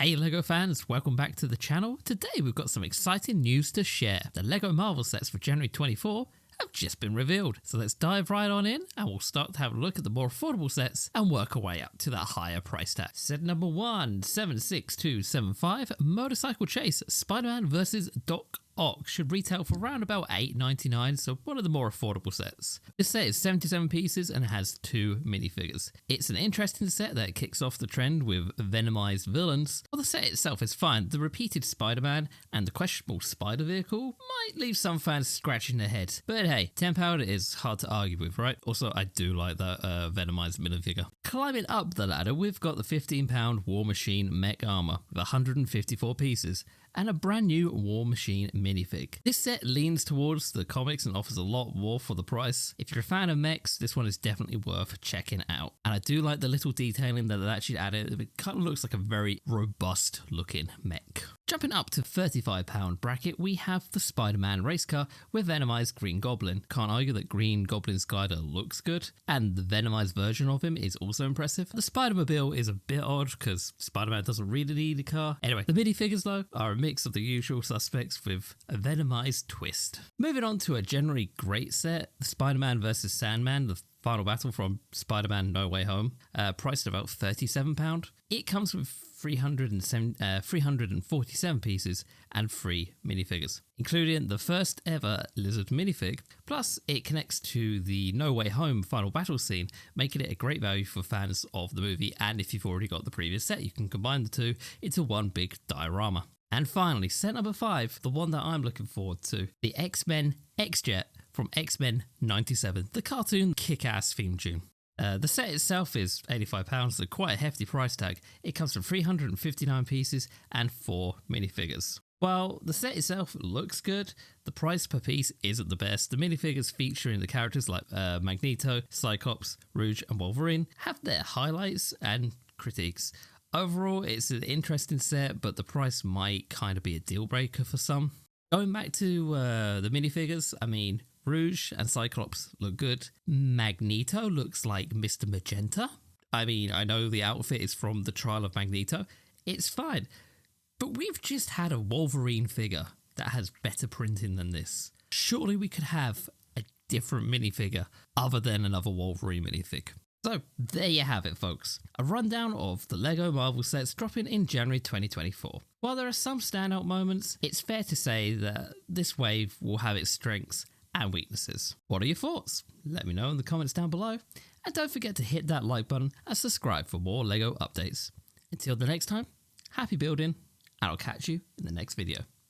Hey LEGO fans, welcome back to the channel. Today we've got some exciting news to share. The LEGO Marvel sets for January 24 have just been revealed. So let's dive right on in and we'll start to have a look at the more affordable sets and work our way up to that higher price tag. Set number 1, 76275, Motorcycle Chase, Spider-Man vs. Doc Ock should retail for around about $8.99, so one of the more affordable sets. This set is 77 pieces and has 2 minifigures. It's an interesting set that kicks off the trend with Venomized villains. While the set itself is fine, the repeated Spider-Man and the questionable Spider vehicle might leave some fans scratching their heads. But hey, £10 is hard to argue with, right? Also, I do like that Venomized minifigure. Climbing up the ladder, we've got the £15 War Machine Mech armor with 154 pieces. And a brand new War Machine minifig. This set leans towards the comics and offers a lot more for the price. If you're a fan of mechs, this one is definitely worth checking out. And I do like the little detailing that they actually added. It kind of looks like a very robust looking mech. Jumping up to £35 bracket, we have the Spider-Man race car with Venomized Green Goblin. Can't argue that Green Goblin's glider looks good, and the Venomized version of him is also impressive. The Spider-Mobile is a bit odd because Spider-Man doesn't really need a car. Anyway, the minifigures though are a mix of the usual suspects with a Venomized twist. Moving on to a generally great set, the Spider-Man vs. Sandman, the final battle from Spider-Man No Way Home, priced at about £37. It comes with 347 pieces and 3 minifigures, including the first ever lizard minifig, plus it connects to the No Way Home final battle scene, making it a great value for fans of the movie, and if you've already got the previous set, you can combine the two into one big diorama. And finally, set number 5, the one that I'm looking forward to, the X-Men X-Jet from X-Men 97, the cartoon kick-ass theme tune. The set itself is £85, so quite a hefty price tag. It comes from 359 pieces and 4 minifigures. While the set itself looks good, the price per piece isn't the best. The minifigures featuring the characters like Magneto, Cyclops, Rouge and Wolverine have their highlights and critiques. Overall, it's an interesting set, but the price might kind of be a deal breaker for some. Going back to the minifigures, I mean, Rouge and Cyclops look good. Magneto looks like Mr. Magenta. I mean, I know the outfit is from the Trial of Magneto. It's fine. But we've just had a Wolverine figure that has better printing than this. Surely we could have a different minifigure other than another Wolverine minifig. So there you have it, folks. A rundown of the LEGO Marvel sets dropping in January 2024. While there are some standout moments, it's fair to say that this wave will have its strengths and weaknesses. What are your thoughts? Let me know in the comments down below. And don't forget to hit that like button and subscribe for more LEGO updates. Until the next time, happy building, and I'll catch you in the next video.